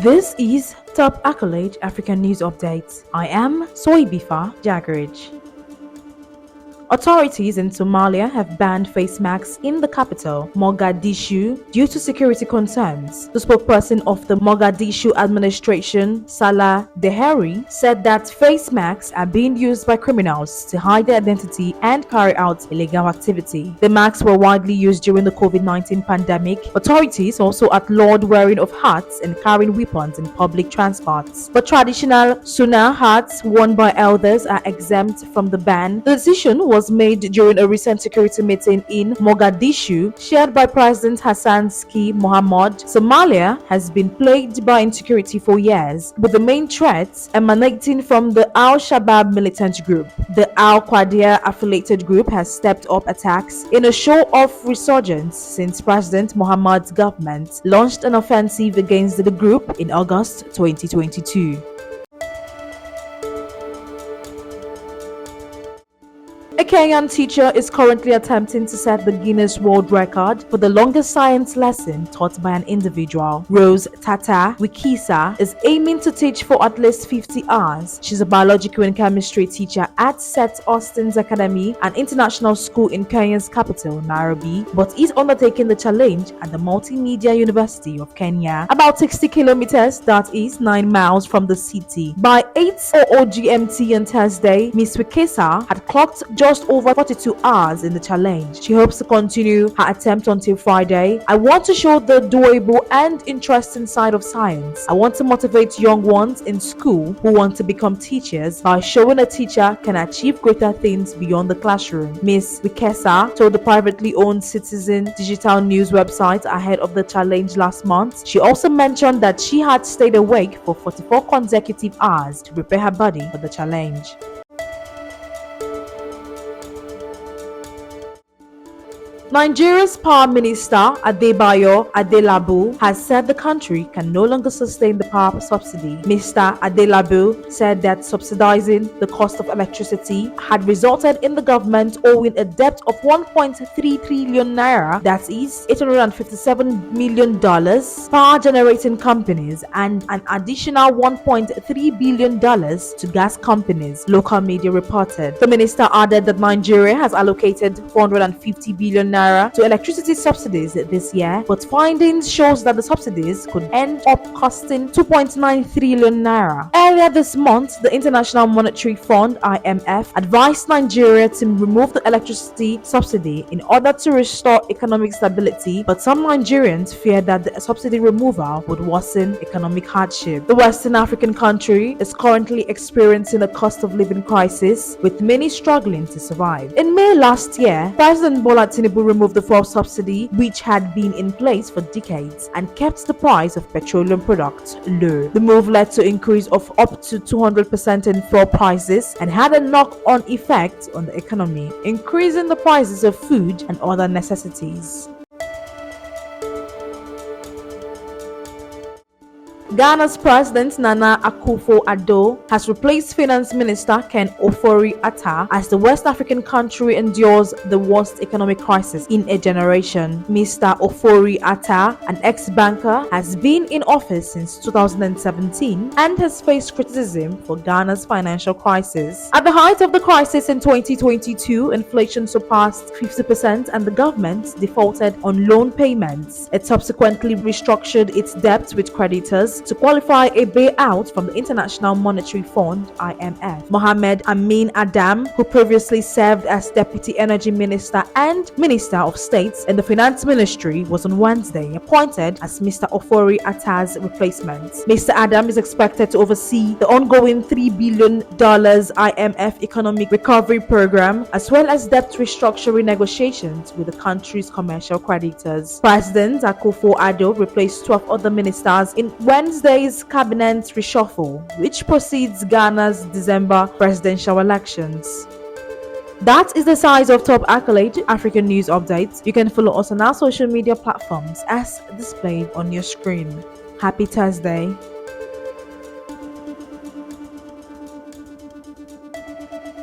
This is Top Accolade African News Updates. I am Soibifa Jagarij. Authorities in Somalia have banned face masks in the capital, Mogadishu, due to security concerns. The spokesperson of the Mogadishu administration, Salah Dheere, said that face masks are being used by criminals to hide their identity and carry out illegal activity. The masks were widely used during the COVID-19 pandemic. Authorities also outlawed wearing of hats and carrying weapons in public transports. But traditional sunnah hats worn by elders are exempt from the ban. The decision was made during a recent security meeting in Mogadishu, chaired by President Hassan Sheikh Mohamud. Somalia has been plagued by insecurity for years, with the main threats emanating from the Al-Shabaab militant group. The Al-Qaeda affiliated group has stepped up attacks in a show of resurgence since President Mohamud's government launched an offensive against the group in August 2022. A Kenyan teacher is currently attempting to set the Guinness World Record for the longest science lesson taught by an individual. Rose Tata Wikisa is aiming to teach for at least 50 hours. She's a biological and chemistry teacher at St. Austin's Academy, an international school in Kenya's capital, Nairobi, but is undertaking the challenge at the Multimedia University of Kenya, about 60 kilometers, that is 9 miles from the city. By 8:00 GMT on Thursday, Miss Wikisa had clocked just over 42 hours in the challenge. She hopes to continue her attempt until Friday. I want to show the doable and interesting side of science. I want to motivate young ones in school who want to become teachers by showing a teacher can achieve greater things beyond the classroom, Miss Wikesa told the privately owned Citizen digital news website ahead of the challenge last month. She also mentioned that she had stayed awake for 44 consecutive hours to prepare her body for the challenge. Nigeria's Power Minister Adebayo Adelabu has said the country can no longer sustain the power subsidy. Mr. Adelabu said that subsidizing the cost of electricity had resulted in the government owing a debt of 1.3 trillion naira, that is $857 million, power generating companies, and an additional $1.3 billion to gas companies, local media reported. The minister added that Nigeria has allocated 450 billion naira to electricity subsidies this year, but findings shows that the subsidies could end up costing 2.9 trillion naira. Earlier this month, the International Monetary Fund (IMF) advised Nigeria to remove the electricity subsidy in order to restore economic stability, but some Nigerians fear that the subsidy removal would worsen economic hardship. The Western African country is currently experiencing a cost of living crisis, with many struggling to survive. In May last year, President Bola Tinubu removed the fuel subsidy, which had been in place for decades and kept the price of petroleum products low. The move led to an increase of up to 200% in fuel prices and had a knock-on effect on the economy, increasing the prices of food and other necessities. Ghana's President Nana Akufo-Addo has replaced Finance Minister Ken Ofori-Atta as the West African country endures the worst economic crisis in a generation. Mr. Ofori-Atta, an ex-banker, has been in office since 2017 and has faced criticism for Ghana's financial crisis. At the height of the crisis in 2022, inflation surpassed 50% and the government defaulted on loan payments. It subsequently restructured its debt with creditors to qualify a bailout from the International Monetary Fund (IMF). Mohamed Amin Adam, who previously served as Deputy Energy Minister and Minister of State in the Finance Ministry, was on Wednesday appointed as Mr. Ofori-Atta's replacement. Mr. Adam is expected to oversee the ongoing $3 billion IMF Economic Recovery Program, as well as debt restructuring negotiations with the country's commercial creditors. President Akufo-Addo replaced 12 other ministers in Wednesday's cabinet reshuffle, which precedes Ghana's December presidential elections. That is the size of Top Accolade African News Updates. You can follow us on our social media platforms as displayed on your screen. Happy Thursday.